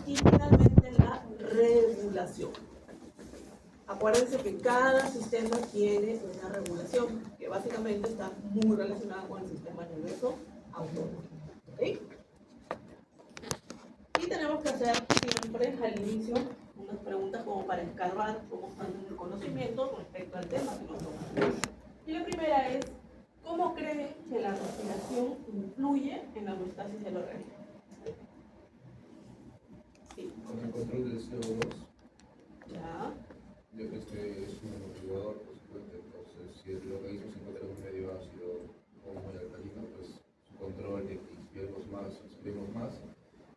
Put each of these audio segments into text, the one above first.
Y finalmente la regulación. Acuérdense que cada sistema tiene una regulación que básicamente está muy relacionada con el sistema nervioso autónomo. ¿Okay? Y tenemos que hacer siempre al inicio unas preguntas como para escarbar cómo está el conocimiento respecto al tema que nos tomamos. Y la primera es, ¿cómo cree que la respiración influye en la homeostasis del organismo? Sí. Con el control del CO2. Ya. Yo creo que es un amortiguador, por supuesto. Entonces, si el organismo se encuentra en un medio ácido o muy alcalino, pues su control de que inspiremos más,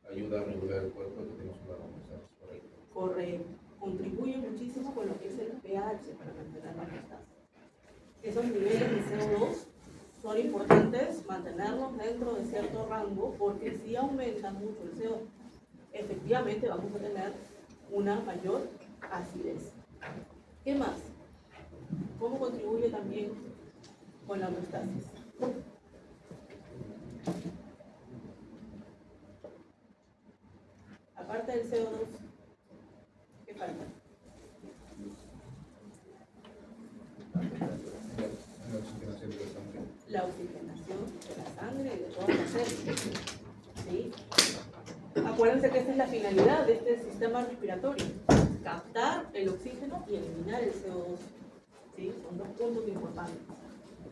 ayuda a regular el cuerpo y que tenemos una homeostasis correcta. Correcto. Contribuye muchísimo con lo que es el pH para mantener la homeostasis. Esos niveles de CO2 son importantes mantenerlos dentro de cierto rango, porque si aumenta mucho el CO2, efectivamente vamos a tener una mayor acidez. ¿Qué más? ¿Cómo contribuye también con la homeostasis? Aparte del CO2, ¿qué falta? La oxigenación de la sangre. La oxigenación de la sangre y de todas las células. ¿Sí? Acuérdense que esta es la finalidad de este sistema respiratorio: captar el oxígeno y eliminar el CO2. ¿Sí? Son dos puntos importantes.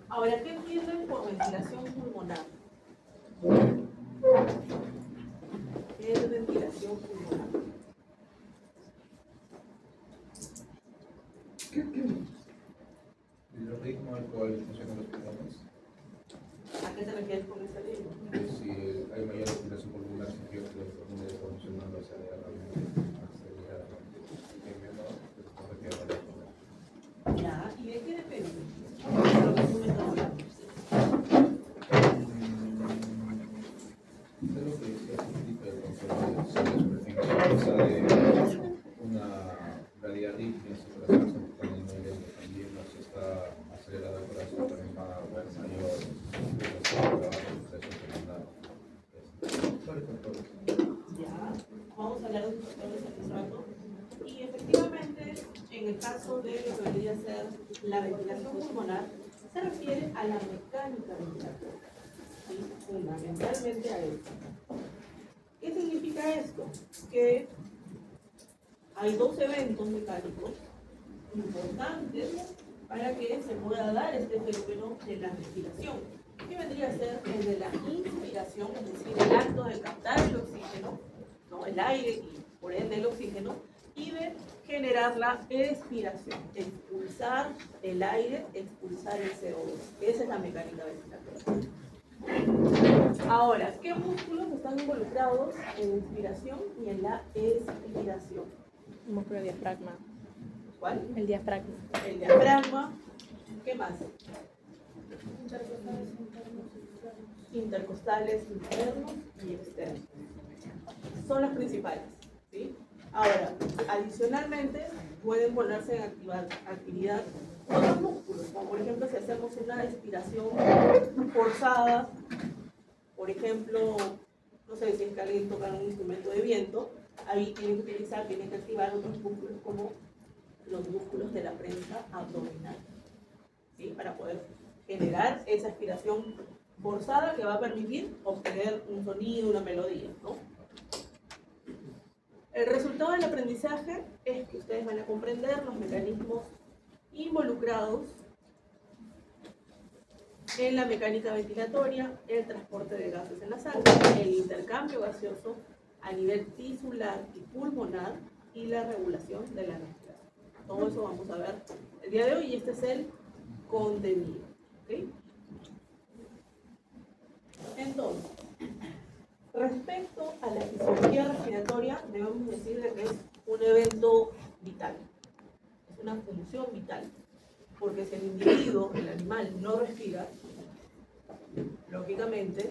Ahora, ¿qué entienden por ventilación pulmonar? ¿Qué es ventilación pulmonar? El ritmo al cual funcionan los pulmones. ¿A qué te refieres con ese ritmo? Si hay mayor ventilación pulmonar, significa que los pulmones están funcionando aceleradamente. Si hay menor, pues no requiere mayor pulmón. Ya, ¿y de qué depende? De lo que tú me estás hablando. Es lo que decía Felipe, el control de de una radiarritmia, si por ejemplo se está en niveles de también no se está acelerado el corazón, también va a haber mayor Ya, vamos a hablar de los factores en un rato. Y efectivamente, en el caso de lo que vendría a ser la ventilación pulmonar, se refiere a la mecánica ventilatoria, ¿sí? Fundamentalmente a esto. ¿Qué significa esto? Que hay dos eventos mecánicos importantes para que se pueda dar este fenómeno de la respiración, que vendría a ser el de la inspiración, es decir, el acto de captar el oxígeno, ¿no? El aire y por ende el oxígeno, y de generar la expiración, expulsar el aire, expulsar el CO2. Esa es la mecánica ventilatoria. Ahora, ¿qué músculos están involucrados en la inspiración y en la expiración? El músculo diafragma. ¿Cuál? El diafragma. El diafragma. ¿Qué más? Intercostales internos y externos. Son los principales, ¿sí? Ahora, adicionalmente, pueden ponerse en actividad otros músculos, como por ejemplo si hacemos una expiración forzada, por ejemplo, no sé si es que alguien toca un instrumento de viento, ahí tienen que activar otros músculos como los músculos de la prensa abdominal, ¿sí? Para poder generar esa expiración forzada que va a permitir obtener un sonido, una melodía, ¿no? El resultado del aprendizaje es que ustedes van a comprender los mecanismos involucrados en la mecánica ventilatoria, el transporte de gases en la sangre, el intercambio gaseoso a nivel tisular y pulmonar y la regulación de la respiración. Todo eso vamos a ver el día de hoy y este es el contenido. ¿Okay? Entonces, respecto a la fisiología respiratoria, debemos decir que es un evento vital, es una función vital, porque si el individuo, el animal, no respira, lógicamente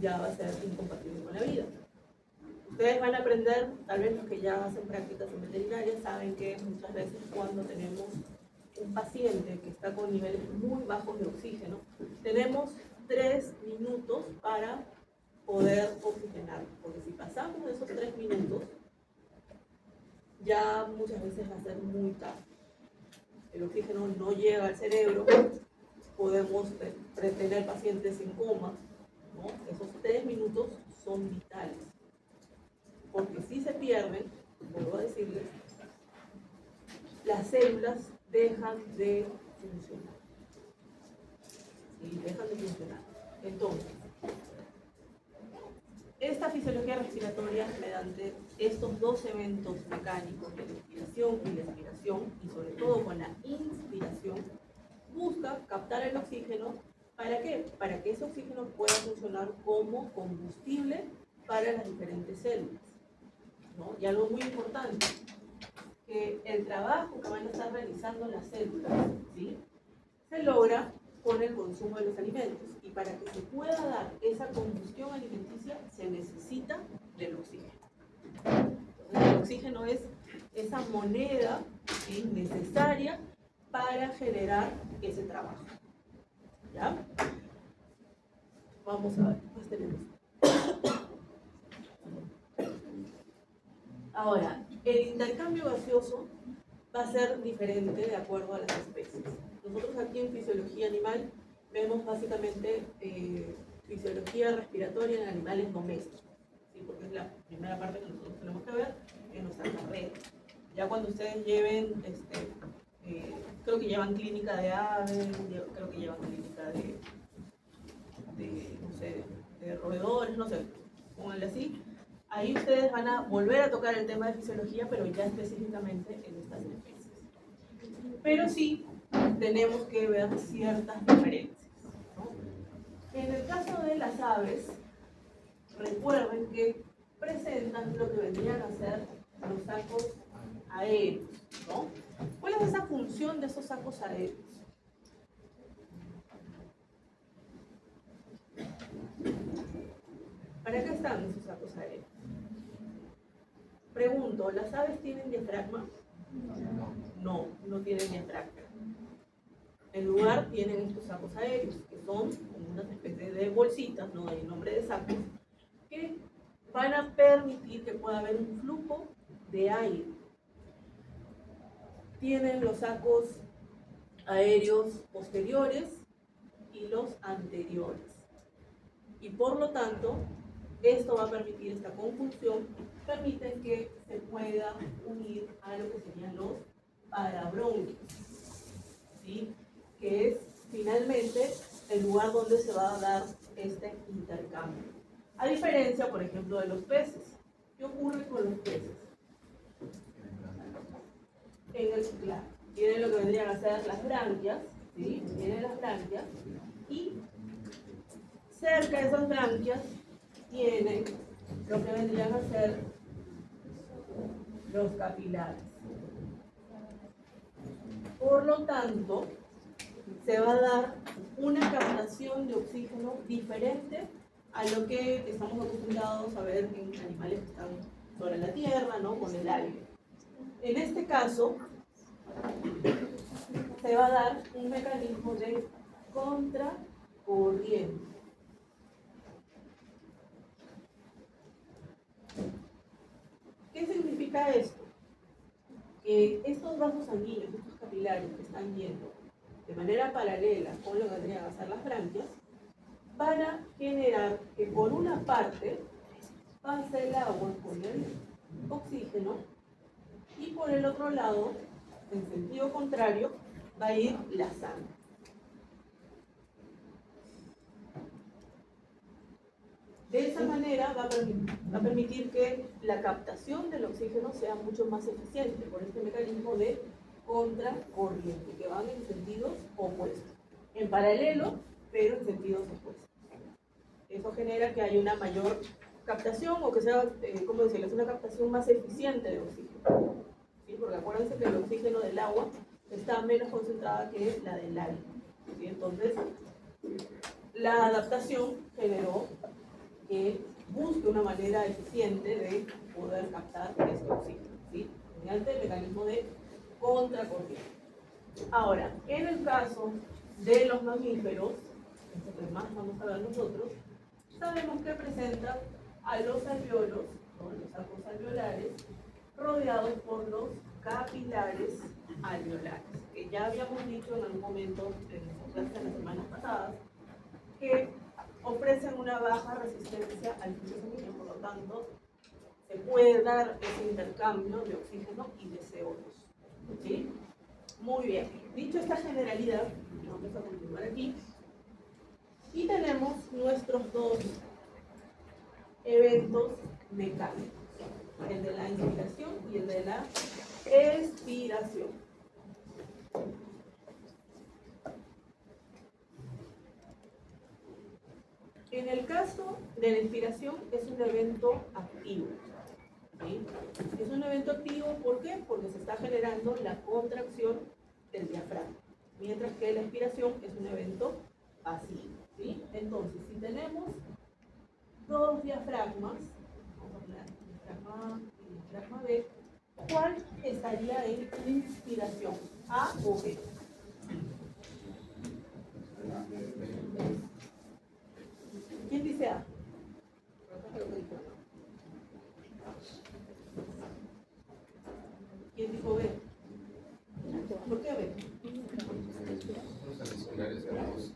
ya va a ser incompatible con la vida. Ustedes van a aprender, tal vez los que ya hacen prácticas en veterinaria, saben que muchas veces cuando tenemos un paciente que está con niveles muy bajos de oxígeno, tenemos 3 minutos para poder oxigenar, porque si pasamos esos 3 minutos, ya muchas veces va a ser muy tarde. El oxígeno no llega al cerebro, podemos tener pacientes en coma, ¿no? Esos 3 minutos son vitales, porque si se pierden, vuelvo a decirles, las células dejan de funcionar. ¿Sí? Dejan de funcionar. Entonces, esta fisiología respiratoria, mediante estos dos eventos mecánicos de la inspiración y la expiración, y sobre todo con la inspiración, busca captar el oxígeno. ¿Para qué? Para que ese oxígeno pueda funcionar como combustible para las diferentes células, ¿no? Y algo muy importante, que el trabajo que van a estar realizando las células, ¿sí?, se logra con el consumo de los alimentos. Y para que se pueda dar esa combustión alimenticia, se necesita del oxígeno. Entonces, el oxígeno es esa moneda, ¿sí?, necesaria para generar ese trabajo. ¿Ya? Vamos a ver, pues tenemos. Ahora, el intercambio gaseoso va a ser diferente de acuerdo a las especies. Nosotros aquí en fisiología animal vemos básicamente fisiología respiratoria en animales domésticos, ¿sí? Porque es la primera parte que nosotros tenemos que ver en nuestra carrera. Ya cuando ustedes lleven, creo que llevan clínica de aves, creo que llevan clínica no sé, de roedores, no sé, pónganle así. Ahí ustedes van a volver a tocar el tema de fisiología, pero ya específicamente en estas especies. Pero sí tenemos que ver ciertas diferencias, ¿no? En el caso de las aves, recuerden que presentan lo que vendrían a ser los sacos aéreos, ¿no? ¿Cuál es esa función de esos sacos aéreos? ¿Para qué están esos sacos aéreos? Pregunto, ¿las aves tienen diafragma? No, no tienen diafragma. En lugar tienen estos sacos aéreos, que son como unas especies de bolsitas, no hay nombre de sacos, que van a permitir que pueda haber un flujo de aire. Tienen los sacos aéreos posteriores y los anteriores. Y por lo tanto, esto va a permitir, esta conjunción, permite que se pueda unir a lo que serían los parabronquios, ¿sí?, que es finalmente el lugar donde se va a dar este intercambio. A diferencia, por ejemplo, de los peces. ¿Qué ocurre con los peces? En el claro, tienen lo que vendrían a ser las branquias, ¿sí? Tienen las branquias, y cerca de esas branquias tienen lo que vendrían a ser los capilares. Por lo tanto, se va a dar una captación de oxígeno diferente a lo que estamos acostumbrados a ver en animales que están sobre la tierra, ¿no?, con el aire. En este caso, se va a dar un mecanismo de contracorriente. ¿Qué significa esto? Que estos vasos sanguíneos, estos capilares que están yendo de manera paralela con lo que vendrían a ser las branquias, van a generar que por una parte pase el agua con el oxígeno y por el otro lado, en sentido contrario, va a ir la sangre. De esa manera va a permitir que la captación del oxígeno sea mucho más eficiente por este mecanismo de contracorriente, que van en sentidos opuestos, en paralelo, pero en sentidos opuestos. Eso genera que haya una mayor captación, o que sea, ¿cómo decirlo?, es una captación más eficiente de oxígeno, ¿sí? Porque acuérdense que el oxígeno del agua está menos concentrada que la del aire, ¿sí? Entonces, la adaptación generó que busque una manera eficiente de poder captar este oxígeno, ¿sí?, mediante el mecanismo de contracorriente. Ahora, en el caso de los mamíferos, esto que más vamos a ver nosotros, sabemos que presentan a los alvéolos, ¿no?, los sacos alveolares, rodeados por los capilares alveolares, que ya habíamos dicho en algún momento en nuestras clases de las semanas pasadas, que ofrecen una baja resistencia al flujo sanguíneo, por lo tanto, se puede dar ese intercambio de oxígeno y de CO2. ¿Sí? Muy bien. Dicho esta generalidad, vamos a continuar aquí. Y tenemos nuestros dos eventos mecánicos, el de la inspiración y el de la expiración. En el caso de la inspiración es un evento activo. ¿Sí? Es un evento activo, ¿por qué? Porque se está generando la contracción del diafragma, mientras que la expiración es un evento pasivo. ¿Sí? Entonces, si tenemos dos diafragmas, vamos a poner diafragma A y diafragma B, ¿cuál estaría en inspiración? ¿A o B? ¿Quién dice A? ¿Quién dijo B? ¿Por qué B? Nosotros al inspirar estamos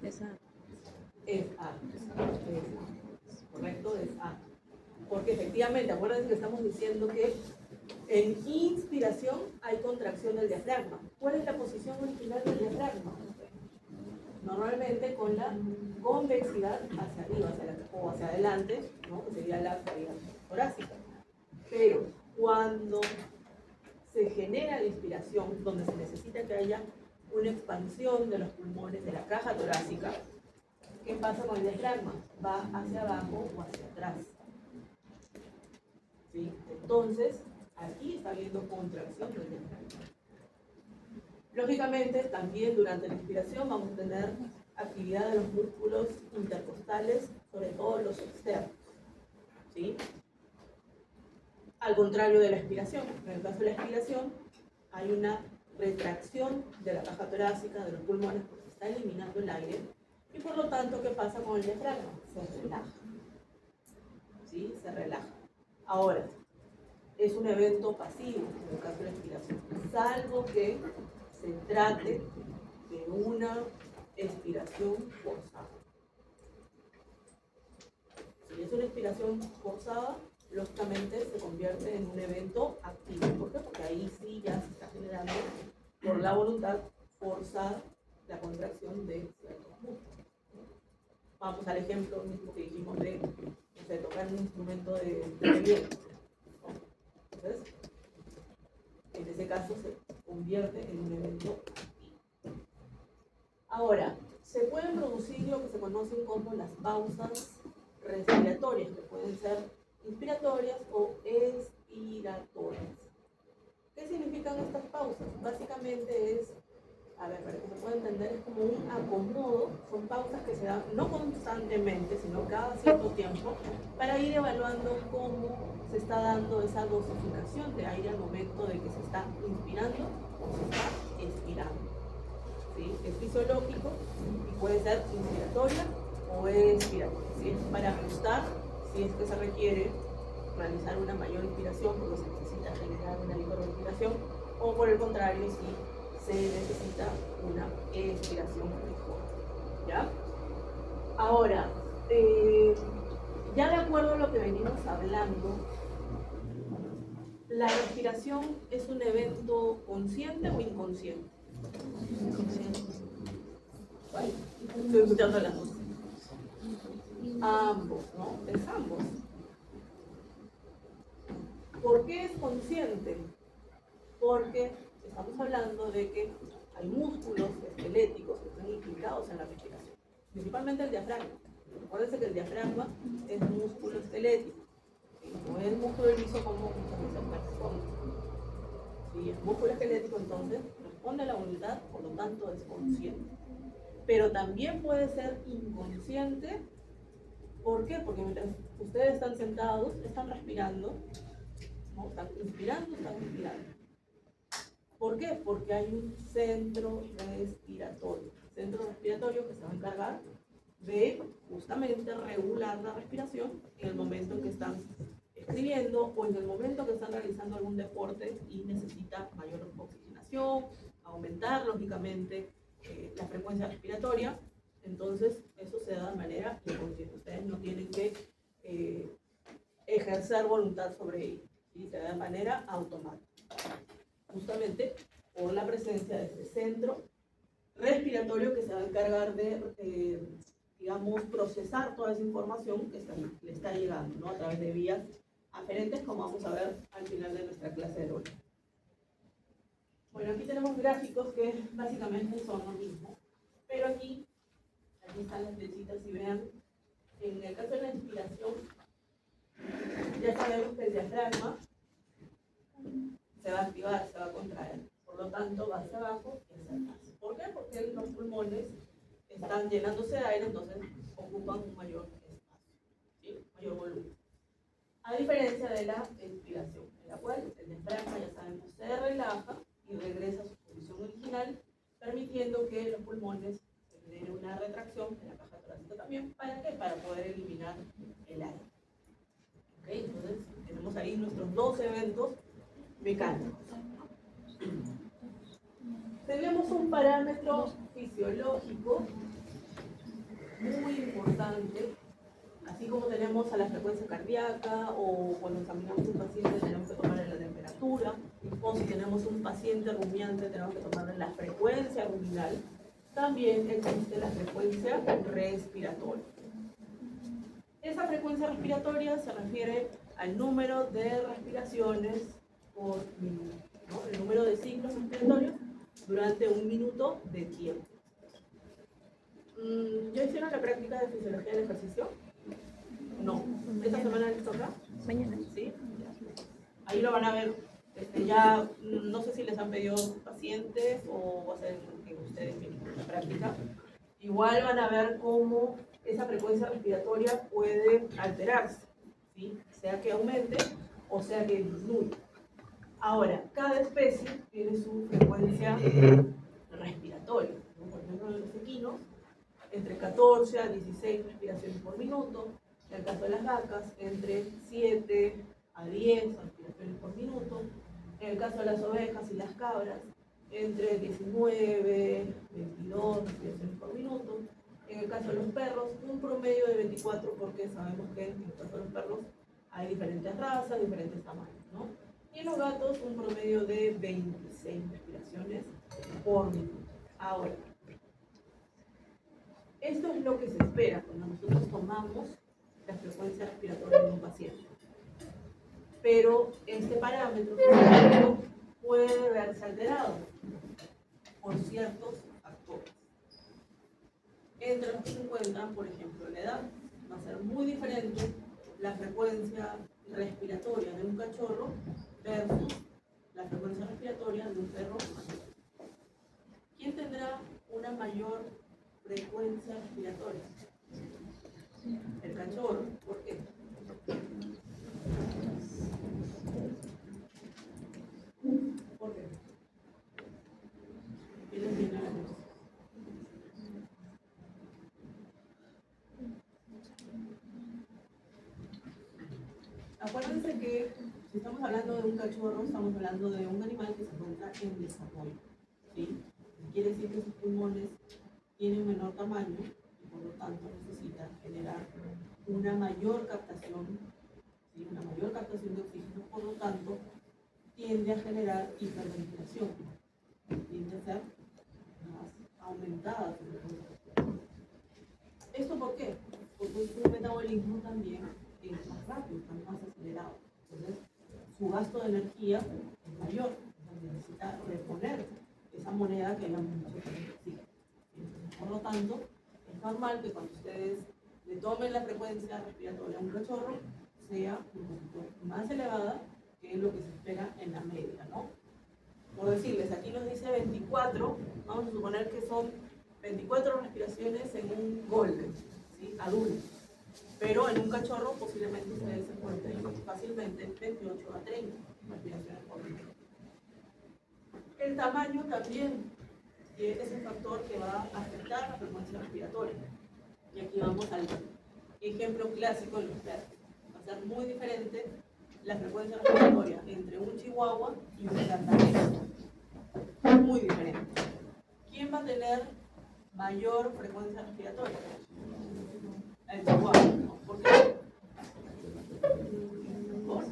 Es A. Es A. Correcto, es A. Porque efectivamente, acuérdense que estamos diciendo que en inspiración hay contracción del diafragma. ¿Cuál es la posición original del diafragma? Normalmente con la convexidad hacia arriba o hacia adelante, ¿no? Que sería la cavidad torácica. Pero cuando se genera la inspiración, donde se necesita que haya una expansión de los pulmones de la caja torácica, ¿qué pasa con el diafragma? Va hacia abajo o hacia atrás. ¿Sí? Entonces, aquí está habiendo contracción del diafragma. Lógicamente, también durante la inspiración vamos a tener actividad de los músculos intercostales, sobre todo los externos. ¿Sí? Al contrario de la expiración. En el caso de la expiración, hay una retracción de la caja torácica, de los pulmones, porque se está eliminando el aire. Y por lo tanto, ¿qué pasa con el diafragma? Se relaja. ¿Sí? Se relaja. Ahora, es un evento pasivo en el caso de la expiración, salvo que se trate de una expiración forzada. Si es una expiración forzada, lógicamente se convierte en un evento activo. ¿Por qué? Porque ahí sí ya se está generando, por la voluntad, forzar la contracción de ciertos músculos. Vamos al ejemplo mismo que dijimos de tocar un instrumento de viento. Entonces, en ese caso se convierte en un evento activo. Ahora, se pueden producir lo que se conocen como las pausas respiratorias, que pueden ser inspiratorias o expiratorias. ¿Qué significan estas pausas? Básicamente es, a ver, para que se pueda entender, es como un acomodo, son pausas que se dan no constantemente, sino cada cierto tiempo, para ir evaluando cómo se está dando esa dosificación de aire al momento de que se está inspirando o se está expirando. ¿Sí? Es fisiológico y puede ser inspiratoria o expiratoria. ¿Sí? Para ajustar, si es que se requiere realizar una mayor inspiración porque se necesita generar una hiperventilación, o por el contrario, si se necesita una expiración mejor. ¿Ya? Ahora, ya de acuerdo a lo que venimos hablando, ¿la respiración es un evento consciente o inconsciente? Inconsciente. Estoy escuchando las dos. Ambos, ¿no? Es ambos. ¿Por qué es consciente? Porque estamos hablando de que hay músculos esqueléticos que están implicados en la respiración, principalmente el diafragma. Acuérdense que el diafragma es un músculo esquelético, no es músculo liso como muchas veces responde. Si es músculo esquelético, entonces responde a la voluntad, por lo tanto es consciente. Pero también puede ser inconsciente. ¿Por qué? Porque mientras ustedes están sentados, están respirando, ¿no? Están inspirando, están expirando. ¿Por qué? Porque hay un centro respiratorio que se va a encargar de justamente regular la respiración en el momento en que están escribiendo o en el momento que están realizando algún deporte y necesita mayor oxigenación, aumentar lógicamente la frecuencia respiratoria. Entonces, eso se da de manera inconsciente. Ustedes no tienen que ejercer voluntad sobre ello, ¿sí? Se da de manera automática, justamente por la presencia de este centro respiratorio que se va a encargar de, digamos, procesar toda esa información que le está llegando, ¿no? A través de vías aferentes, como vamos a ver al final de nuestra clase de hoy. Bueno, aquí tenemos gráficos que básicamente son lo mismo, pero aquí están las flechitas y vean, en el caso de la inspiración, ya sabemos que el diafragma se va a activar, se va a contraer, por lo tanto va hacia abajo y hacia atrás. ¿Por qué? Porque los pulmones están llenándose de aire, entonces ocupan un mayor espacio, ¿sí? Mayor volumen. A diferencia de la expiración, en la cual el diafragma, ya sabemos, se relaja y regresa a su posición original, permitiendo que los pulmones se genere una retracción en la caja torácica también. ¿Para qué? Para poder eliminar el aire. ¿Okay? Entonces, tenemos ahí nuestros dos eventos mecánicos. Tenemos un parámetro fisiológico muy importante, así como tenemos a la frecuencia cardíaca, o cuando examinamos un paciente tenemos que tomarle la temperatura, o si tenemos un paciente rumiante tenemos que tomarle la frecuencia ruminal. También existe la frecuencia respiratoria. Esa frecuencia respiratoria se refiere al número de respiraciones por minuto, ¿no? El número de ciclos respiratorios durante un minuto de tiempo. ¿Ya hicieron la práctica de fisiología del ejercicio? No. ¿Esta semana les toca? Mañana. ¿Sí? Ahí lo van a ver. Ya no sé si les han pedido pacientes o va a ser en ustedes mismos la práctica. Igual van a ver cómo esa frecuencia respiratoria puede alterarse, ¿sí? Sea que aumente o sea que disminuya. Ahora, cada especie tiene su frecuencia respiratoria, ¿no? Por ejemplo, en los equinos, entre 14 a 16 respiraciones por minuto. En el caso de las vacas, entre 7 a 10 respiraciones por minuto. En el caso de las ovejas y las cabras, entre 19, 22 respiraciones por minuto. En el caso de los perros, un promedio de 24, porque sabemos que en el caso de los perros hay diferentes razas, diferentes tamaños, ¿no? Y en los gatos, un promedio de 26 respiraciones por minuto. Ahora, esto es lo que se espera cuando nosotros tomamos la frecuencia respiratoria de un paciente. Pero este parámetro puede verse alterado por ciertos factores. Entre los que se encuentran, por ejemplo, la edad. Va a ser muy diferente la frecuencia respiratoria de un cachorro versus la frecuencia respiratoria de un perro mayor. ¿Quién tendrá una mayor frecuencia respiratoria? El cachorro. ¿Por qué? ¿Por qué? ¿Quién les viene a la mente? Acuérdense que si estamos hablando de un cachorro, estamos hablando de un animal que se encuentra en desarrollo, ¿sí? Quiere decir que sus pulmones tienen menor tamaño y por lo tanto necesita generar una mayor captación, ¿sí? Una mayor captación de oxígeno, por lo tanto tiende a generar hiperventilación, tiende a ser más aumentada su respiración. ¿Esto por qué? Porque su metabolismo también es más rápido, está más acelerado. Entonces, su gasto de energía es mayor, necesita reponer esa moneda que habíamos dicho que necesita. Por lo tanto, es normal que cuando ustedes le tomen la frecuencia respiratoria a un cachorro, sea un poquito más elevada que lo que se espera en la media, ¿no? Por decirles, aquí nos dice 24, vamos a suponer que son 24 respiraciones en un golden, ¿sí? Adulto. Pero en un cachorro posiblemente ustedes se encuentren fácilmente 28 a 30 respiraciones por minuto. El tamaño también es un factor que va a afectar la frecuencia respiratoria. Y aquí vamos al ejemplo clásico de los perros. Va a ser muy diferente la frecuencia respiratoria entre un chihuahua y un gran danés. Muy diferente. ¿Quién va a tener mayor frecuencia respiratoria? El chihuahua. ¿No? ¿Por qué? ¿Por?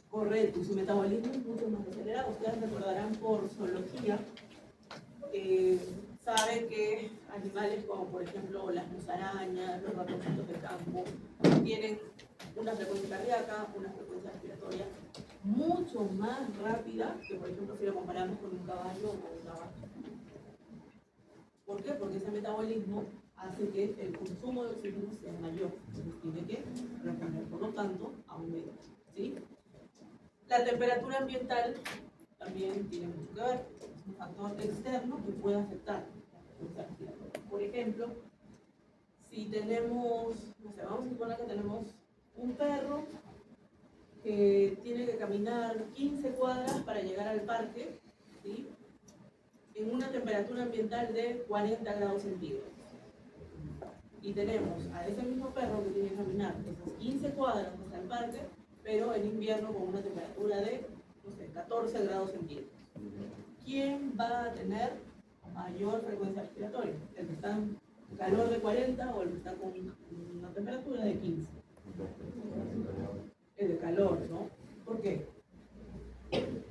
Correcto, y su metabolismo es mucho más acelerado. Ustedes recordarán por zoología, saben que animales como por ejemplo las musarañas, los ratoncitos de campo, tienen una frecuencia cardíaca, una frecuencia respiratoria mucho más rápida que por ejemplo si lo comparamos con un caballo o con un caballo. ¿Por qué? Porque ese metabolismo hace que el consumo de oxígeno sea mayor, entonces tiene que responder, por lo tanto, aumenta. ¿Sí? La temperatura ambiental también tiene mucho que ver, es un factor externo que puede afectar la frecuencia respiratoria. Por ejemplo, si tenemos, no sé, vamos a suponer que tenemos un perro que tiene que caminar 15 cuadras para llegar al parque, ¿sí? En una temperatura ambiental de 40 grados centígrados. Y tenemos a ese mismo perro que tiene que caminar esas 15 cuadras hasta el parque, pero en invierno con una temperatura de, no sé, 14 grados centígrados. ¿Quién va a tener mayor frecuencia respiratoria? ¿El que está en calor de 40 o el que está con una temperatura de 15? El de calor, ¿no? ¿Por qué? El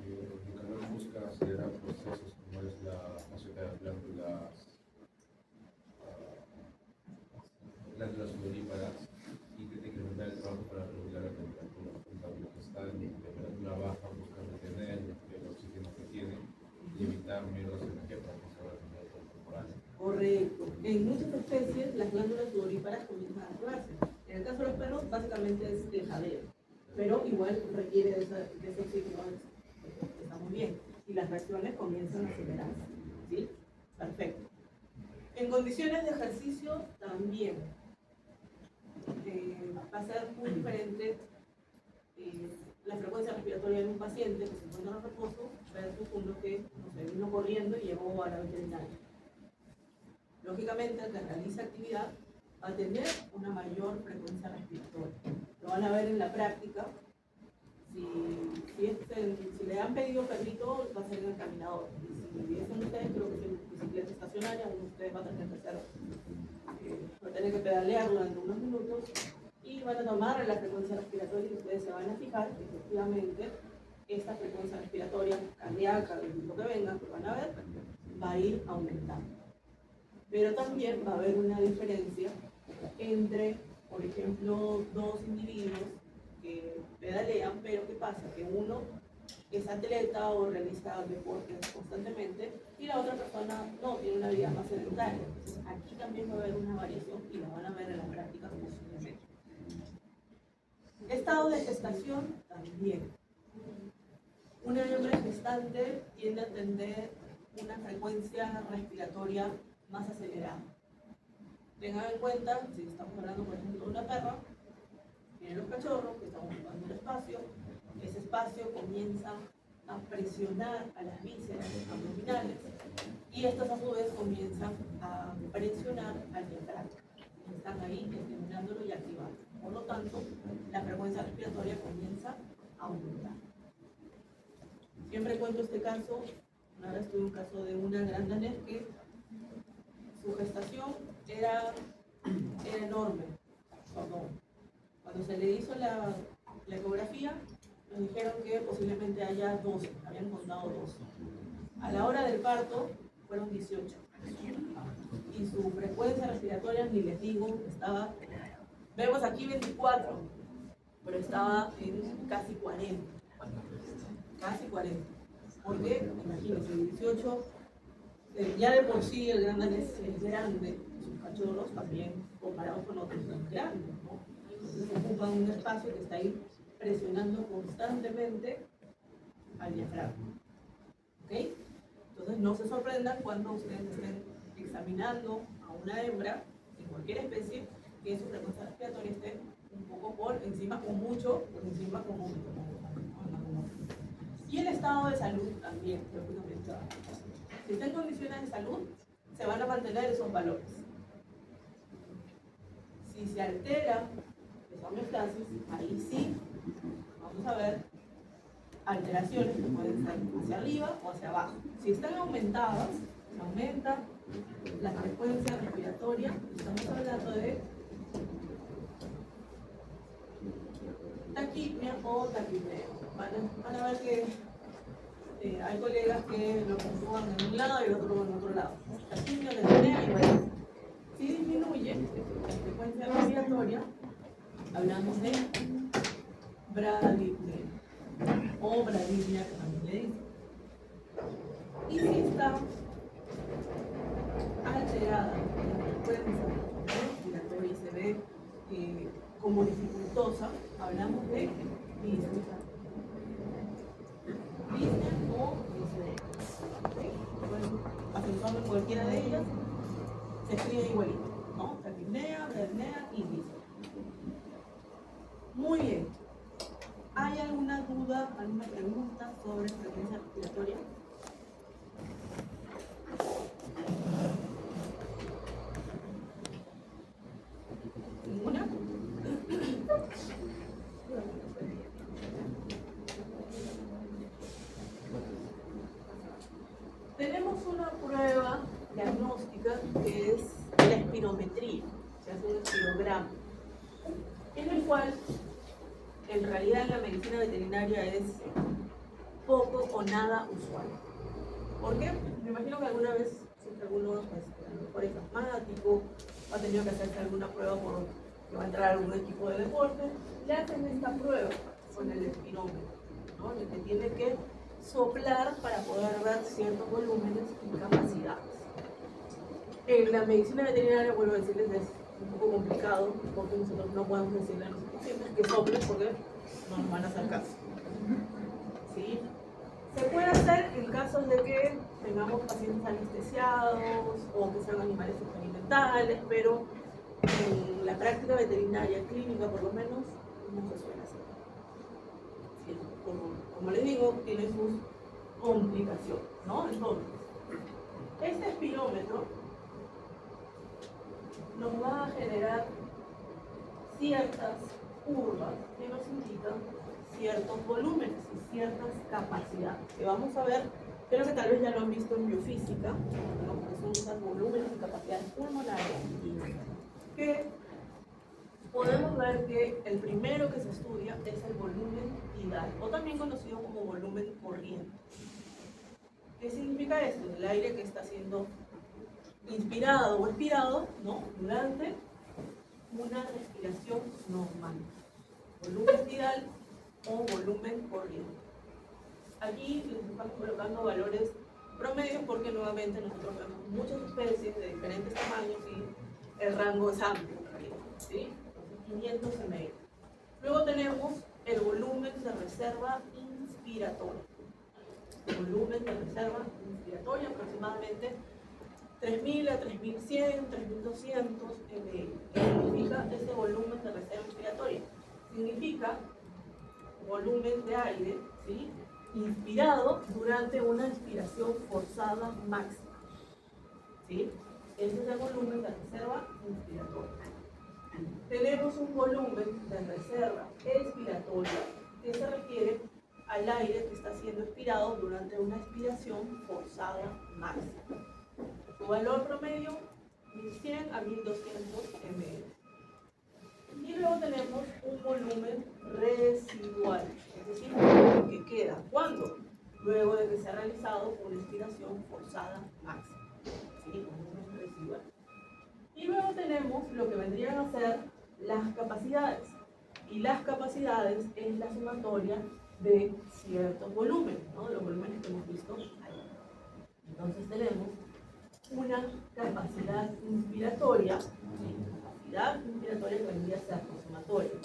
calor busca acelerar procesos como es la acción de las glándulas sudoríparas y que tiene que aumentar el trabajo para regular la temperatura. En cambio, que está en temperatura baja busca retener el oxígeno que tiene y evitar menos energía para conservar la temperatura corporal. Correcto. En muchas especies las glándulas sudoríparas comienzan a activarse. En el caso de los perros básicamente es el jadeo, pero igual requiere de ese oxígeno. Está muy bien. Y las reacciones comienzan a acelerarse. ¿Sí? Perfecto. En condiciones de ejercicio también va a ser muy diferente la frecuencia respiratoria de un paciente que se encuentra en reposo versus uno que, no sé, vino corriendo y llegó a la veterinaria. Lógicamente, el que realiza actividad va a tener una mayor frecuencia respiratoria. Lo van a ver en la práctica. Si le han pedido perrito, va a ser en el caminador. Y si es en ustedes, creo que es en bicicleta estacionaria, uno de ustedes va a tener que hacer, va a tener que pedalear durante unos minutos y van a tomar la frecuencia respiratoria y ustedes se van a fijar que efectivamente esta frecuencia respiratoria cardíaca, del tipo que venga, que van a ver, va a ir aumentando. Pero también va a haber una diferencia entre, por ejemplo, dos individuos que pedalean, pero ¿qué pasa? Que uno es atleta o realiza deportes constantemente y la otra persona no, tiene una vida más sedentaria. Entonces aquí también va a haber una variación y la van a ver en la práctica posiblemente. Estado de gestación también. Una hembra gestante tiende a tener una frecuencia respiratoria más acelerada. Tengan en cuenta, si estamos hablando por ejemplo de una perra, tienen los cachorros que están ocupando un espacio, ese espacio comienza a presionar a las vísceras abdominales y estas a su vez comienzan a presionar al diafragma. Están ahí estimulándolo y activando. Por lo tanto, la frecuencia respiratoria comienza a aumentar. Siempre cuento este caso. Una vez tuve un caso de una gran danés que su gestación era enorme. Cuando se le hizo la ecografía, nos dijeron que posiblemente haya 12, habían contado 12. A la hora del parto fueron 18. Y su frecuencia respiratoria, ni les digo, estaba, vemos aquí 24, pero estaba en casi 40. Casi 40. Porque, imagínense, 18, ya de por sí el gran danés es grande, sus cachorros también, comparados con otros, son grandes, ¿no? Entonces ocupan un espacio que está ahí presionando constantemente al diafragma. ¿Ok? Entonces no se sorprendan cuando ustedes estén examinando a una hembra en cualquier especie que su frecuencia respiratoria esté un poco por encima o mucho por encima como y el estado de salud también, lógicamente. Si está en condiciones de salud, se van a mantener esos valores. Si se altera esa homeostasis, ahí sí vamos a ver alteraciones que pueden ser hacia arriba o hacia abajo. Si están aumentadas, se aumenta la frecuencia respiratoria, estamos hablando de taquipnea o taquipnea. Van a ver que hay colegas que lo conjugan en un lado y otro en otro lado. Taquipnea, taquipnea y bueno. Si disminuye la frecuencia respiratoria, hablamos de bradipnea o bradipnea, que también le dicen. Y si está alterada la frecuencia respiratoria y se ve como dificultosa, hablamos de disnea. Disnea o disnea. Bueno, acentuando en cualquiera de ellas, se escribe igualito, ¿no? Taquipnea, bradipnea y disnea. Muy bien. ¿Hay alguna duda, alguna pregunta sobre frecuencia respiratoria? ¿Ninguna? Tenemos una prueba diagnóstica que es la espirometría, se hace un espirograma, en el cual en realidad en la medicina veterinaria es poco o nada usual. ¿Por qué? Me imagino que alguna vez, si alguno a lo mejor es asmático, o ha tenido que hacerse alguna prueba por que va a entrar a algún equipo de deporte, le hacen esta prueba con el espirómetro, ¿no? En el que tiene que soplar para poder ver ciertos volúmenes y capacidades. En la medicina veterinaria, vuelvo a decirles, es un poco complicado porque nosotros no podemos decirle a los pacientes que soplen porque no nos van a hacer caso. ¿Sí? Se puede hacer en casos de que tengamos pacientes anestesiados o que sean animales experimentales, pero en la práctica veterinaria clínica, por lo menos, no se suele hacer. Sí, como les digo, tiene sus complicaciones, ¿no? Entonces, este espirómetro nos va a generar ciertas curvas que nos indican ciertos volúmenes y ciertas capacidades que vamos a ver, creo que tal vez ya lo han visto en biofísica, ¿no? Que son esos volúmenes y capacidades pulmonares, que podemos ver que el primero que se estudia es el volumen tidal, o también conocido como volumen corriente. ¿Qué significa esto? El aire que está siendo inspirado o expirado, ¿no? Durante una respiración normal. Volumen tidal o volumen corriente. Aquí les estamos colocando valores promedios porque nuevamente nosotros vemos muchas especies de diferentes tamaños y el rango es amplio, ¿sí? 500 ml. Luego tenemos el volumen de reserva inspiratoria. Volumen de reserva inspiratoria aproximadamente 3.000 a 3.100, 3.200 ml. ¿Qué significa este volumen de reserva inspiratoria? Significa volumen de aire, ¿sí?, inspirado durante una inspiración forzada máxima. ¿Sí? Ese es el volumen de reserva inspiratoria. Tenemos un volumen de reserva expiratoria que se refiere al aire que está siendo expirado durante una expiración forzada máxima. Su valor promedio, 1.100 a 1.200 ml. Y luego tenemos un volumen residual, es decir, el que queda. ¿Cuándo? Luego de que se ha realizado una inspiración forzada máxima. ¿Sí? Volumen residual. Y luego tenemos lo que vendrían a ser las capacidades. Y las capacidades es la sumatoria de ciertos volúmenes, ¿no? De los volúmenes que hemos visto ahí. Entonces tenemos una capacidad inspiratoria, ¿sí? Capacidad inspiratoria que vendría a ser la sumatoria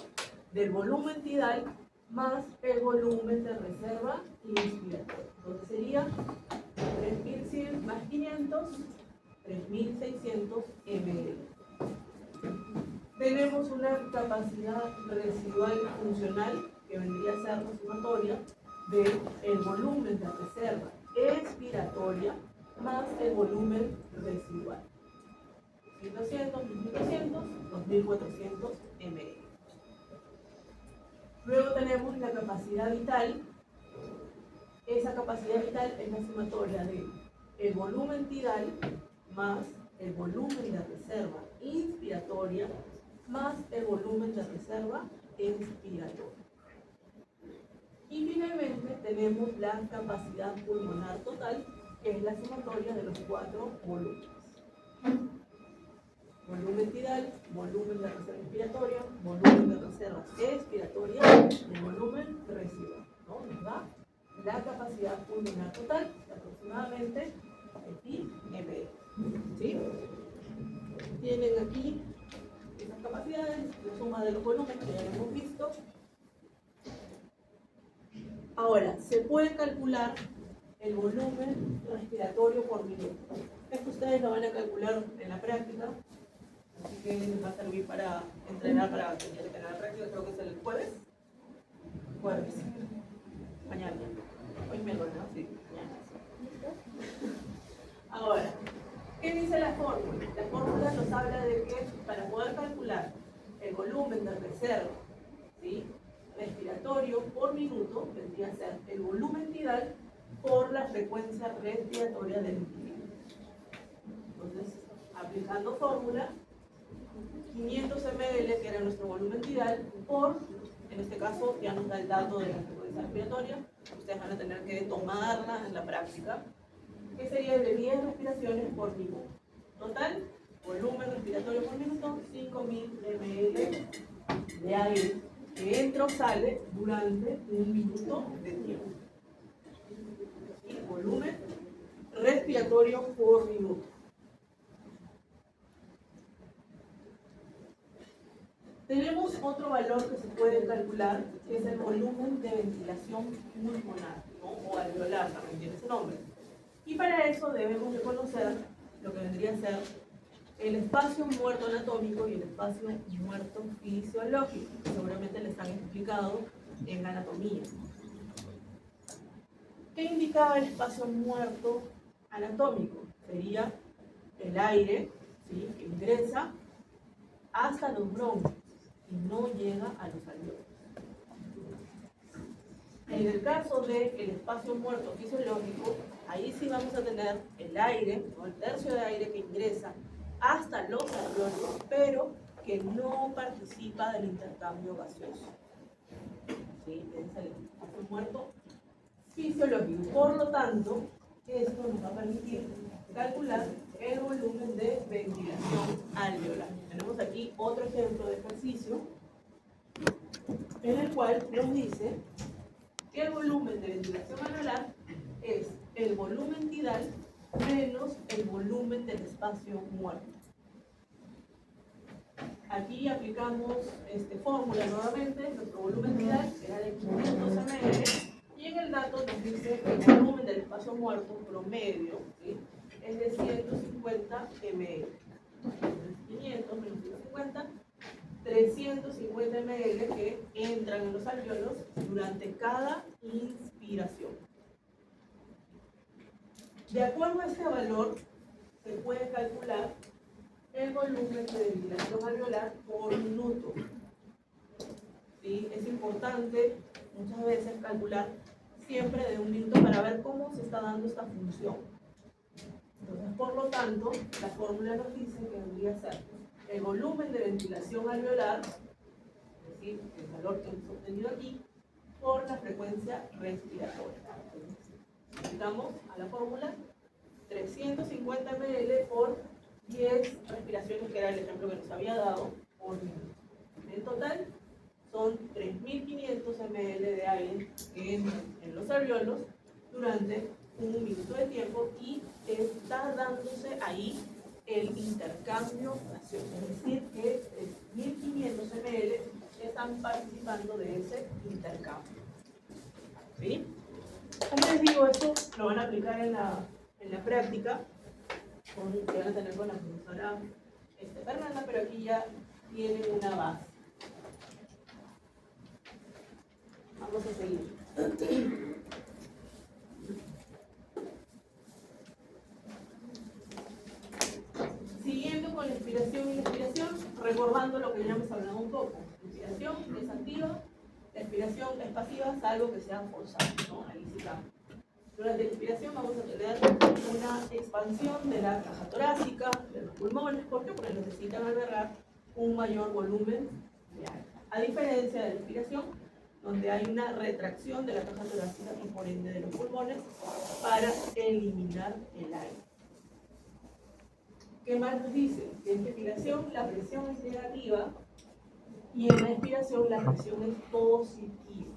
del volumen tidal más el volumen de reserva inspiratoria. Entonces sería 3.100 más 500, 3.600 ml. Tenemos una capacidad residual funcional que vendría a ser la sumatoria del volumen de reserva expiratoria más el volumen residual. 1200, 1200, 2400 ml. Luego tenemos la capacidad vital. Esa capacidad vital es la sumatoria de el volumen tidal más el volumen de reserva inspiratoria más el volumen de reserva expiratoria. Y finalmente tenemos la capacidad pulmonar total, que es la sumatoria de los 4 volúmenes. Volumen tidal, volumen de reserva inspiratoria, volumen de reserva expiratoria y volumen residual, ¿no? Nos da la capacidad pulmonar total, aproximadamente 10 ml. ¿Sí? Tienen aquí esas capacidades, la suma de los volúmenes que ya hemos visto. Ahora, se puede calcular el volumen respiratorio por minuto. Esto ustedes lo van a calcular en la práctica, así que les va a servir para entrenar para tener la práctica. Creo que es el jueves. Mañana. Hoy miércoles, ¿no? Sí, mañana. Ahora, ¿qué dice la fórmula? La fórmula nos habla de que para poder calcular el volumen de reserva, ¿sí?, respiratorio por minuto, vendría a ser el volumen tidal por la frecuencia respiratoria del individuo. Entonces, aplicando fórmula, 500 ml, que era nuestro volumen tidal, por, en este caso, ya nos da el dato de la frecuencia respiratoria, ustedes van a tener que tomarla en la práctica, que sería de 10 respiraciones por minuto. Total, volumen respiratorio por minuto, 5000 ml de aire que entra o sale durante un minuto de tiempo. Y volumen respiratorio por minuto. Tenemos otro valor que se puede calcular, que es el volumen de ventilación pulmonar, ¿no?, o alveolar, también tiene ese nombre. Y para eso debemos de conocer lo que vendría a ser el espacio muerto anatómico y el espacio muerto fisiológico, que seguramente les han explicado en anatomía. ¿Qué indicaba el espacio muerto anatómico? Sería el aire, ¿sí?, que ingresa hasta los bronquios y no llega a los alveolos. En el caso del espacio muerto fisiológico, ahí sí vamos a tener el aire, o el tercio de aire que ingresa hasta los alveolos, pero que no participa del intercambio gaseoso. ¿Sí? Es el espacio muerto fisiológico. Por lo tanto, esto nos va a permitir calcular el volumen de ventilación alveolar. Tenemos aquí otro ejemplo de ejercicio en el cual nos dice que el volumen de ventilación alveolar es el volumen tidal menos el volumen del espacio muerto. Aquí aplicamos fórmula nuevamente, nuestro volumen tidal era de 500 ml y en el dato nos dice que el volumen del espacio muerto promedio, ¿sí?, es de 150 ml. 500 menos 150, 350 ml que entran en los alveolos durante cada inspiración. De acuerdo a este valor, se puede calcular el volumen de ventilación alveolar por minuto. ¿Sí? Es importante muchas veces calcular siempre de un minuto para ver cómo se está dando esta función. Entonces, por lo tanto, la fórmula nos dice que debería ser el volumen de ventilación alveolar, es decir, el valor que hemos obtenido aquí, por la frecuencia respiratoria. Aplicamos a la fórmula 350 ml por 10 respiraciones, que era el ejemplo que nos había dado, por minuto. En total, son 3.500 ml de aire que entran en los alveolos durante un minuto de tiempo y está dándose ahí el intercambio gaseoso, es decir, que 3.500 ml están participando de ese intercambio. ¿Sí? Como les digo, esto lo van a aplicar en la práctica, que van a tener con la profesora Fernanda, pero aquí ya tienen una base. Vamos a seguir. inspiración y la expiración, recordando lo que ya hemos hablado un poco. La inspiración es activa, la expiración es pasiva, salvo que sea forzada, ¿no? Ahí sí cambia. Durante la inspiración vamos a tener una expansión de la caja torácica, de los pulmones. ¿Por qué? Porque necesitan albergar un mayor volumen de aire. A diferencia de la expiración, donde hay una retracción de la caja torácica y por ende de los pulmones para eliminar el aire. ¿Qué más nos dice? Que en la inspiración la presión es negativa y en la expiración la presión es positiva.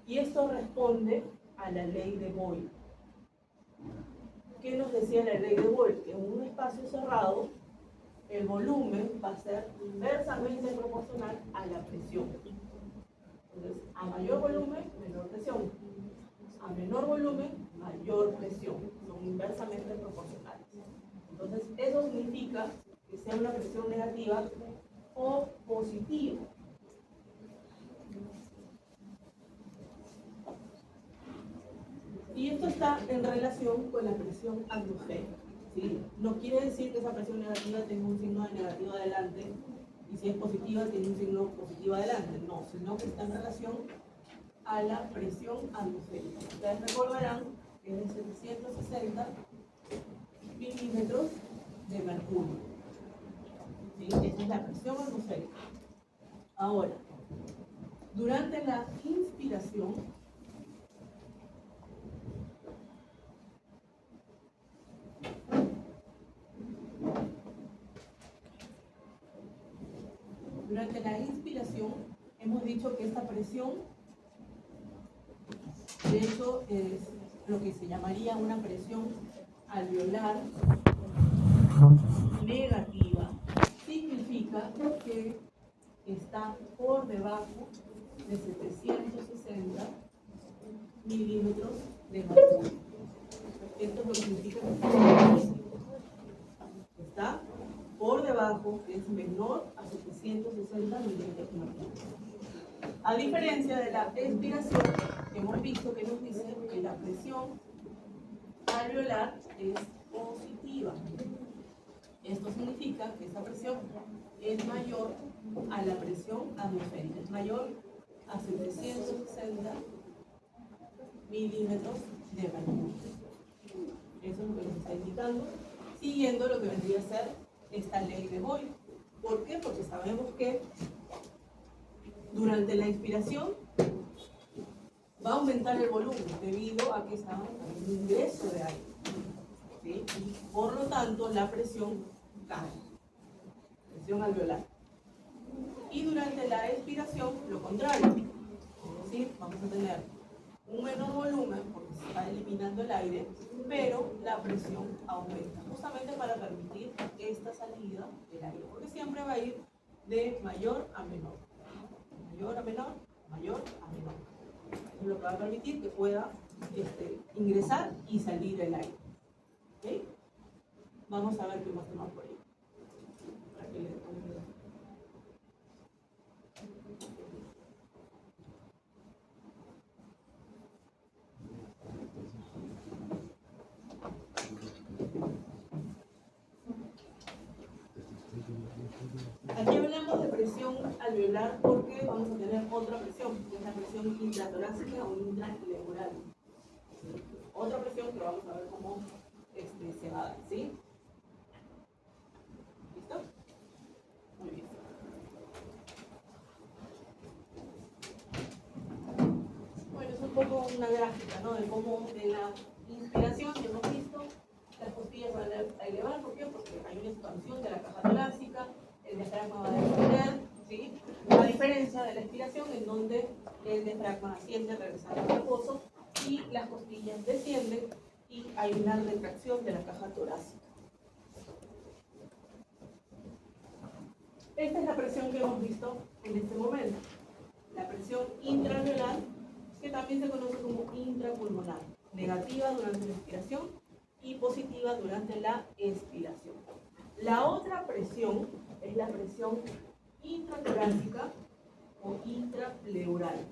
Y esto responde a la ley de Boyle. ¿Qué nos decía la ley de Boyle? Que en un espacio cerrado el volumen va a ser inversamente proporcional a la presión. Entonces, a mayor volumen, menor presión. A menor volumen, mayor presión. Son inversamente proporcionales. Entonces, eso significa que sea una presión negativa o positiva. Y esto está en relación con la presión atmosférica, ¿sí? No quiere decir que esa presión negativa tenga un signo de negativo adelante y si es positiva tiene un signo positivo adelante, no, sino que está en relación a la presión atmosférica. Ustedes recordarán que es de 760 milímetros de mercurio, ¿sí? Esa es la presión atmosférica. Ahora, durante la inspiración, hemos dicho que esta presión, de hecho, es lo que se llamaría una presión alveolar negativa. Significa que está por debajo de 760 milímetros de mercurio. Esto es lo que significa que está por debajo, es menor a 760 milímetros de mercurio. A diferencia de la expiración, hemos visto que nos dice que la presión alveolar es positiva. Esto significa que esta presión es mayor a la presión atmosférica, es mayor a 760 milímetros de mercurio. Eso es lo que nos está indicando, siguiendo lo que vendría a ser esta ley de Boyle. ¿Por qué? Porque sabemos que durante la inspiración va a aumentar el volumen debido a que está en un ingreso de aire, ¿sí? Y por lo tanto la presión cae, presión alveolar. Y durante la expiración lo contrario, es decir, vamos a tener un menor volumen porque se está eliminando el aire, pero la presión aumenta, justamente para permitir esta salida del aire, porque siempre va a ir de mayor a menor, mayor a menor, mayor a menor. Eso es lo que va a permitir que pueda ingresar y salir el aire. ¿Okay? Vamos a ver qué más tenemos por ahí. Aquí hablamos de presión alveolar porque vamos a tener otra presión, que es la presión intratorácica o intrapleural. Otra presión que vamos a ver cómo se va a dar, ¿sí? ¿Listo? Muy bien. Bueno, es un poco una gráfica, ¿no? De cómo en la inspiración que hemos visto, las costillas van a elevar. ¿Por qué? Porque hay una expansión de la caja torácica, el diafragma va a descender, ¿sí? A diferencia de la expiración, en donde el diafragma asciende regresando al reposo y las costillas descienden y hay una retracción de la caja torácica. Esta es la presión que hemos visto en este momento. La presión intraalveolar, que también se conoce como intrapulmonar, negativa durante la inspiración y positiva durante la expiración. La otra presión es la presión intratorácica o intrapleural,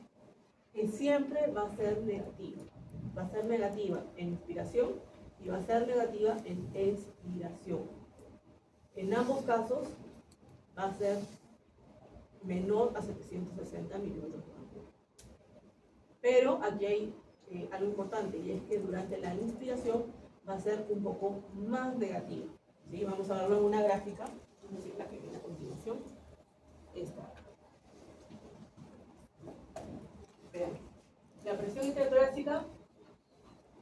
que siempre va a ser negativa. Va a ser negativa en inspiración y va a ser negativa en expiración. En ambos casos va a ser menor a 760 milímetros de mercurio. Pero aquí hay algo importante, y es que durante la inspiración va a ser un poco más negativa. ¿Sí? Vamos a verlo en una gráfica, es decir, la que viene a continuación. Esta. Vean, la presión intratorácica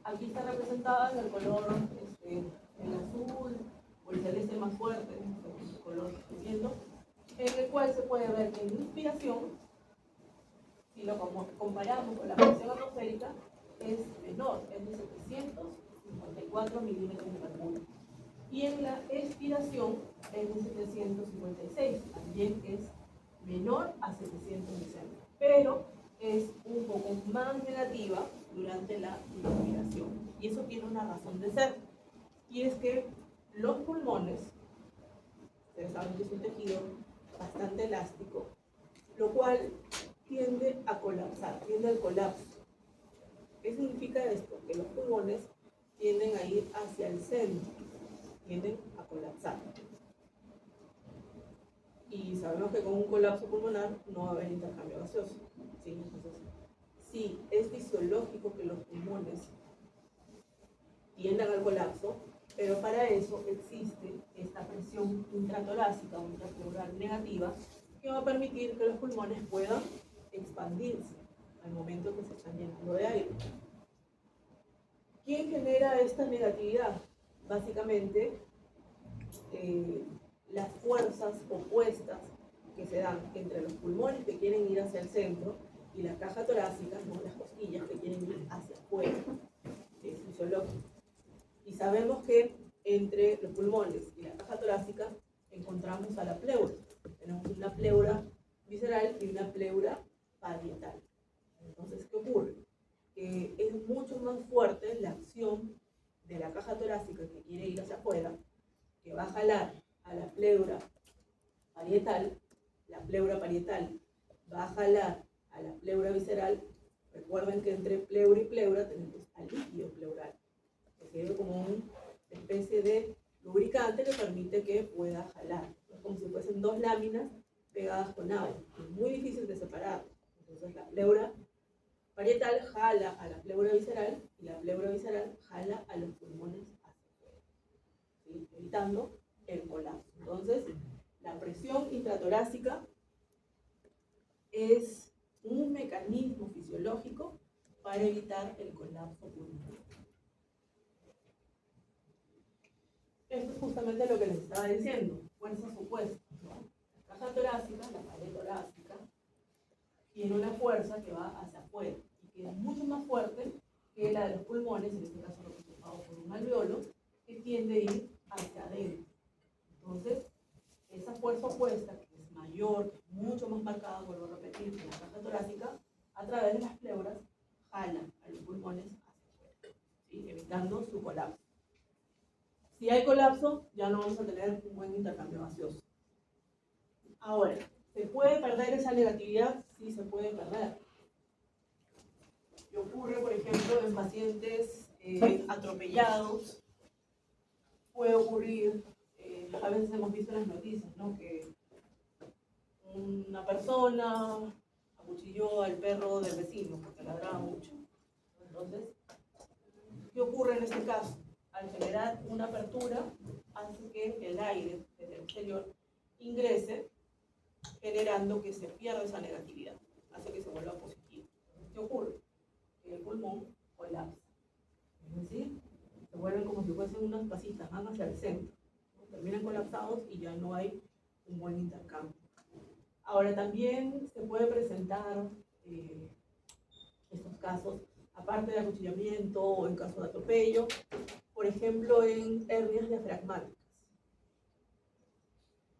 aquí está representada en el color, el azul o el celeste más fuerte, el color que estoy viendo, en el cual se puede ver que en inspiración, si lo comparamos con la presión atmosférica, es menor, es de 754 milímetros de mercurio. Y en la expiración es de 756, también es menor a 760, pero es un poco más negativa durante la inspiración. Y eso tiene una razón de ser, y es que los pulmones, ustedes saben que es un tejido bastante elástico, lo cual tiende a colapsar, tiende al colapso. ¿Qué significa esto? Que los pulmones tienden a ir hacia el centro, tienden a colapsar. Y sabemos que con un colapso pulmonar no va a haber intercambio gaseoso. ¿Sí? Entonces, sí, es fisiológico que los pulmones tiendan al colapso, pero para eso existe esta presión intratorácica o intrapleural negativa que va a permitir que los pulmones puedan expandirse al momento que se están llenando de aire. ¿Quién genera esta negatividad? Básicamente, las fuerzas opuestas que se dan entre los pulmones que quieren ir hacia el centro y la caja torácica, ¿no? Las costillas que quieren ir hacia afuera. Es fisiológico. Y sabemos que entre los pulmones y la caja torácica encontramos a la pleura. Tenemos una pleura visceral y una pleura parietal. Entonces, ¿qué ocurre? Que es mucho más fuerte la acción de la caja torácica que quiere ir hacia afuera, que va a jalar a la pleura parietal. La pleura parietal va a jalar a la pleura visceral. Recuerden que entre pleura y pleura tenemos al líquido pleural, que sirve como una especie de lubricante que permite que pueda jalar. Es como si fuesen dos láminas pegadas con agua. Es muy difícil de separar. Entonces la pleura parietal jala a la pleura visceral y la pleura visceral jala a los pulmones hacia afuera, ¿sí? Evitando el colapso. Entonces, la presión intratorácica es un mecanismo fisiológico para evitar el colapso pulmonar. Esto es justamente lo que les estaba diciendo, fuerzas opuestas, ¿no? La caja torácica, la pared torácica, tiene una fuerza que va hacia afuera y que es mucho más fuerte que la de los pulmones, en este caso representado por un alveolo, que tiende a ir hacia adentro. Entonces, esa fuerza opuesta, que es mayor, que es mucho más marcada, vuelvo a repetir, que la caja torácica, a través de las pleuras, jala a los pulmones hacia afuera, ¿sí? Evitando su colapso. Si hay colapso, ya no vamos a tener un buen intercambio gaseoso. Ahora, ¿se puede perder esa negatividad? Sí, se puede perder. Y ocurre, por ejemplo, en pacientes atropellados. Puede ocurrir, a veces hemos visto en las noticias, ¿no? Que una persona acuchilló al perro del vecino porque ladraba mucho. Entonces, ¿qué ocurre en este caso? Al generar una apertura, hace que el aire desde el exterior ingrese, generando que se pierda esa negatividad, hace que se vuelva positivo. ¿Qué ocurre? Que el pulmón colapsa. Es decir, se vuelven como si fuesen unas pasitas, van hacia el centro, ¿no? Terminan colapsados y ya no hay un buen intercambio. Ahora también se puede presentar estos casos, aparte de acuchillamiento o en caso de atropello, por ejemplo, en hernias diafragmáticas.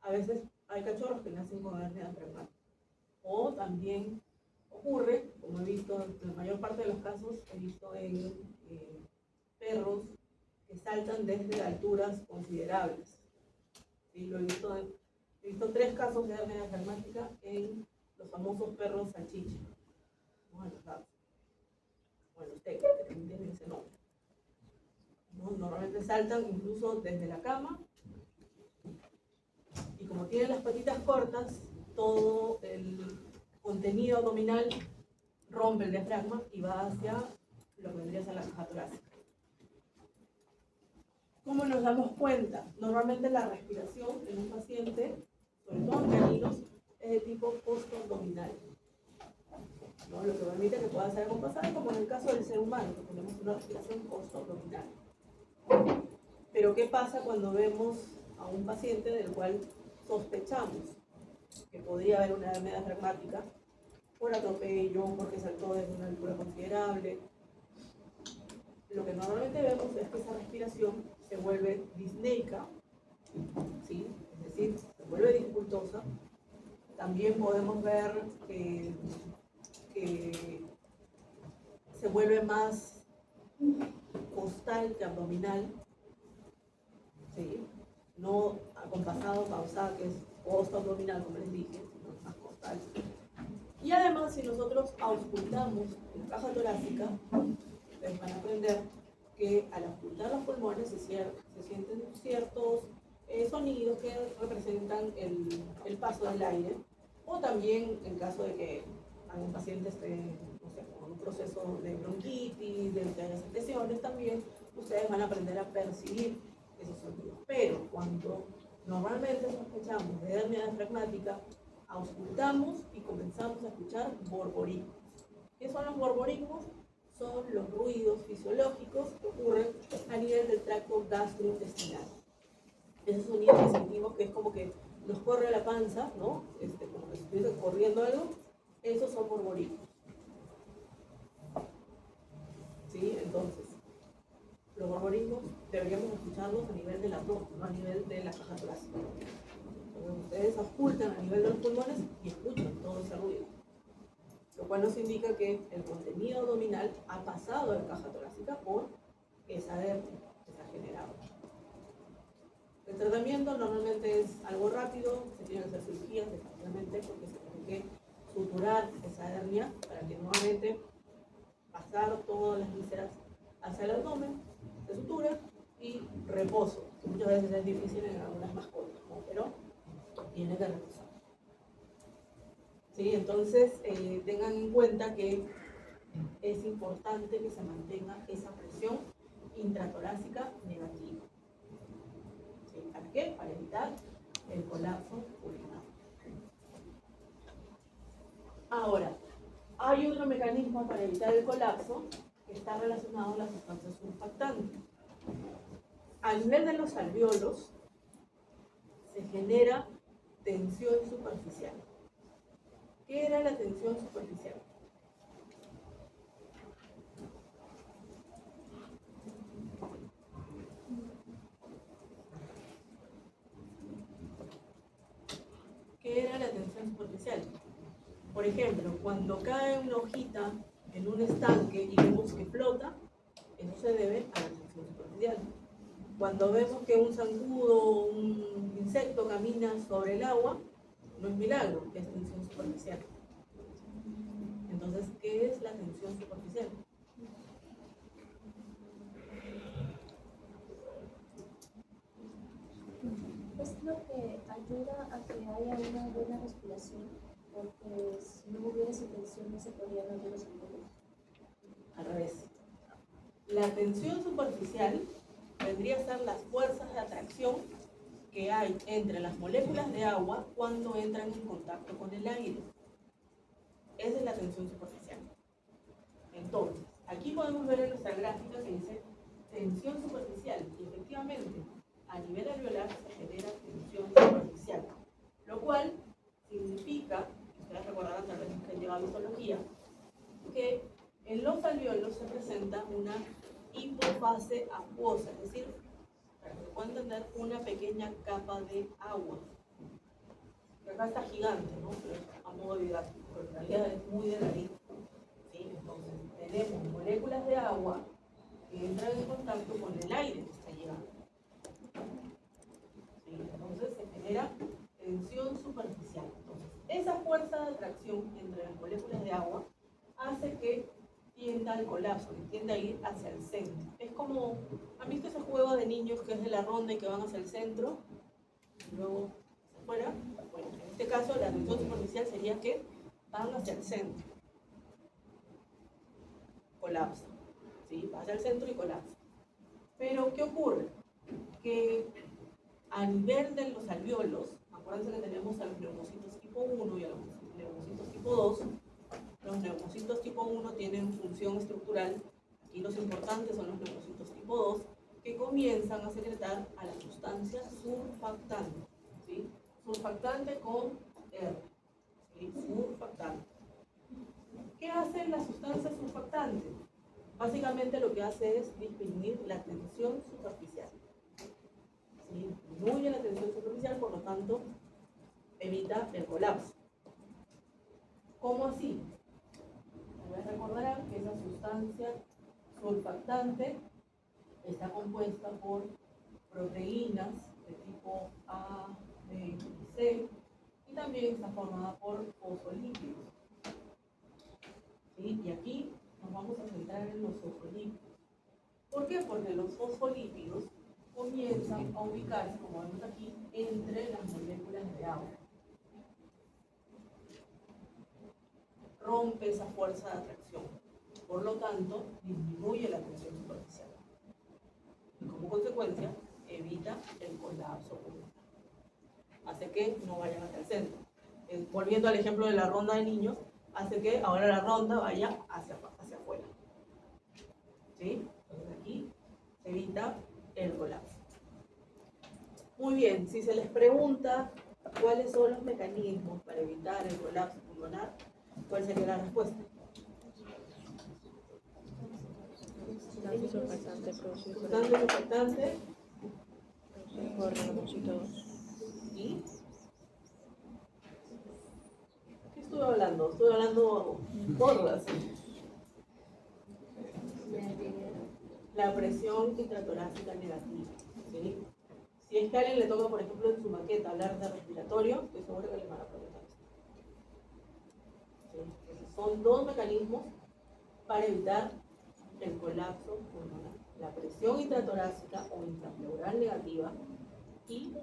A veces hay cachorros que nacen con hernia diafragmática. O también ocurre, como he visto en la mayor parte de los casos, he visto en perros que saltan desde alturas considerables. ¿Sí? He visto 3 casos de hernia diafragmática en los famosos perros salchicha. Bueno, los teques, que también tienen ese nombre, ¿no? Normalmente saltan incluso desde la cama como tiene las patitas cortas, todo el contenido abdominal rompe el diafragma y va hacia lo que vendría a ser la caja torácica. ¿Cómo nos damos cuenta? Normalmente la respiración en un paciente, sobre todo en caninos, es de tipo post-abdominal, ¿no? Lo que permite que pueda ser acompasada, como en el caso del ser humano, que tenemos una respiración post-abdominal. Pero ¿qué pasa cuando vemos a un paciente del cual sospechamos que podría haber una hernia diafragmática por atropello, porque saltó desde una altura considerable? Lo que normalmente vemos es que esa respiración se vuelve disneica, ¿sí? Es decir, se vuelve dificultosa. También podemos ver que se vuelve más costal que abdominal, ¿sí? No acompasado, pausada, que es post-abdominal, como les dije, sino más costal. Y además, si nosotros auscultamos la caja torácica, ustedes van a aprender que al auscultar los pulmones se sienten ciertos sonidos que representan el paso del aire, o también en caso de que algún paciente esté, no sé, con un proceso de bronquitis, de que haya secreciones, también ustedes van a aprender a percibir esos sonidos. Pero cuando normalmente sospechamos de hernia diafragmática, auscultamos y comenzamos a escuchar borborismos. ¿Qué son los borborismos? Son los ruidos fisiológicos que ocurren a nivel del tracto gastrointestinal. Esos sonidos que sentimos que es como que nos corre la panza, ¿no? Como que si estuviese corriendo algo, esos son borborismos. ¿Sí? Entonces, los borborismos deberíamos escucharlos a nivel del abdomen, no a nivel de la caja torácica. Entonces, ustedes auscultan a nivel de los pulmones y escuchan todo ese ruido, lo cual nos indica que el contenido abdominal ha pasado a la caja torácica por esa hernia que se ha generado. El tratamiento normalmente es algo rápido, se tienen que hacer cirugías, definitivamente, porque se tiene que suturar esa hernia para que nuevamente pasar todas las vísceras hacia el abdomen, se sutura y reposo, que muchas veces es difícil en algunas mascotas, ¿no? Pero tiene que reposar. ¿Sí? Entonces, tengan en cuenta que es importante que se mantenga esa presión intratorácica negativa. ¿Sí? ¿Para qué? Para evitar el colapso pulmonar. Ahora, hay otro mecanismo para evitar el colapso que está relacionado a las sustancias surfactantes. A nivel de los alvéolos se genera tensión superficial. ¿Qué era la tensión superficial? ¿Qué era la tensión superficial? Por ejemplo, cuando cae una hojita en un estanque y vemos que flota, eso se debe a la tensión superficial. Cuando vemos que un zancudo o un insecto camina sobre el agua, no es milagro, es tensión superficial. Entonces, ¿qué es la tensión superficial? Es lo que ayuda a que haya una buena respiración, porque si no hubiera esa tensión no se podrían abrir los pulmones. Al revés. La tensión superficial vendría a ser las fuerzas de atracción que hay entre las moléculas de agua cuando entran en contacto con el aire. Esa es la tensión superficial. Entonces, aquí podemos ver en nuestra gráfica que dice tensión superficial, y efectivamente a nivel alveolar se genera tensión superficial, lo cual significa, ustedes recordarán tal vez que han llevado histología, que en los alvéolos se presenta una hipofase acuosa, es decir, para que puedan entender, una pequeña capa de agua. Acá está gigante, ¿no? Pero a modo didáctico, pero en realidad es muy delgadito. ¿Sí? Entonces, tenemos moléculas de agua que entran en contacto con el aire que está llegando. ¿Sí? Entonces, se genera tensión superficial. Entonces, esa fuerza de atracción entre las moléculas de agua hace que tienda al colapso, que tienda a ir hacia el centro. Es como, ¿han visto ese juego de niños que es de la ronda y que van hacia el centro? Y luego fuera, bueno, en este caso la tensión superficial sería que van hacia el centro, colapsa, ¿sí? Va hacia el centro y colapsa. Pero, ¿qué ocurre? Que a nivel de los alvéolos, acuérdense que tenemos a los neumocitos tipo 1 y a los neumocitos tipo 2. Los neumocitos tipo 1 tienen función estructural, aquí los importantes son los neumocitos tipo 2, que comienzan a secretar a la sustancia surfactante, ¿sí? Surfactante con R, ¿sí? Surfactante. ¿Qué hace la sustancia surfactante? Básicamente lo que hace es disminuir la tensión superficial. ¿Sí? Disminuye la tensión superficial, por lo tanto, evita el colapso. ¿Cómo así? Ustedes recordarán que esa sustancia surfactante está compuesta por proteínas de tipo A, B y C, y también está formada por fosfolípidos. ¿Sí? Y aquí nos vamos a centrar en los fosfolípidos. ¿Por qué? Porque los fosfolípidos comienzan a ubicarse, como vemos aquí, entre las moléculas de agua. Rompe esa fuerza de atracción. Por lo tanto, disminuye la tensión superficial. Y como consecuencia, evita el colapso pulmonar. Hace que no vayan hacia el centro. Volviendo al ejemplo de la ronda de niños, hace que ahora la ronda vaya hacia afuera. ¿Sí? Entonces aquí se evita el colapso. Muy bien, si se les pregunta cuáles son los mecanismos para evitar el colapso pulmonar, ¿cuál sería la respuesta? Sustancia surfactante producido por Sustancia surfactante por neumocitos. y... ¿Qué estuve hablando? Estuve hablando borras. La presión intratorácica negativa. ¿Sí? Si es que a alguien le toca, por ejemplo, en su maqueta hablar de respiratorio, estoy seguro que le van a preguntar esto. ¿Sí? Entonces, son dos mecanismos para evitar el colapso pulmonar: la presión intratorácica o intrapleural negativa y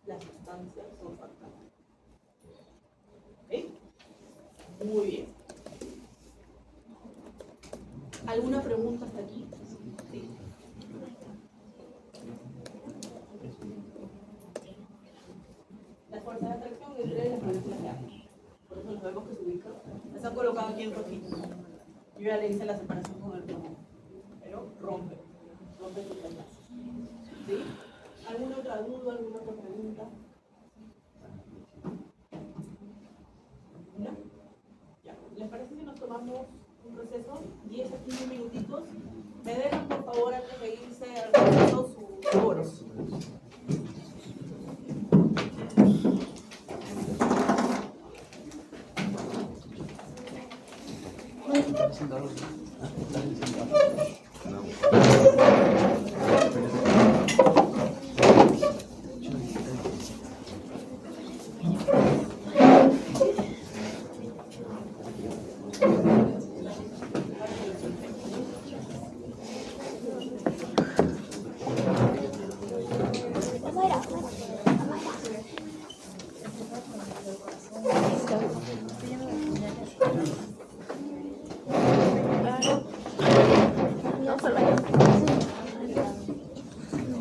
la sustancia surfactante. ¿Ok? Muy bien. ¿Alguna pregunta hasta aquí? Sí. La fuerza de atracción entre las moléculas de agua. Por eso los vemos que se ubican. Las han colocado aquí en rojito. Yo ya le hice la separación con el plomo. Pero rompe sus enlaces. ¿Sí? ¿Alguna otra duda, alguna otra pregunta? ¿No? Ya. ¿Les parece si nos tomamos un proceso? 10 a 15 minutitos. Me dejan, por favor, antes de irse al proceso sus foros.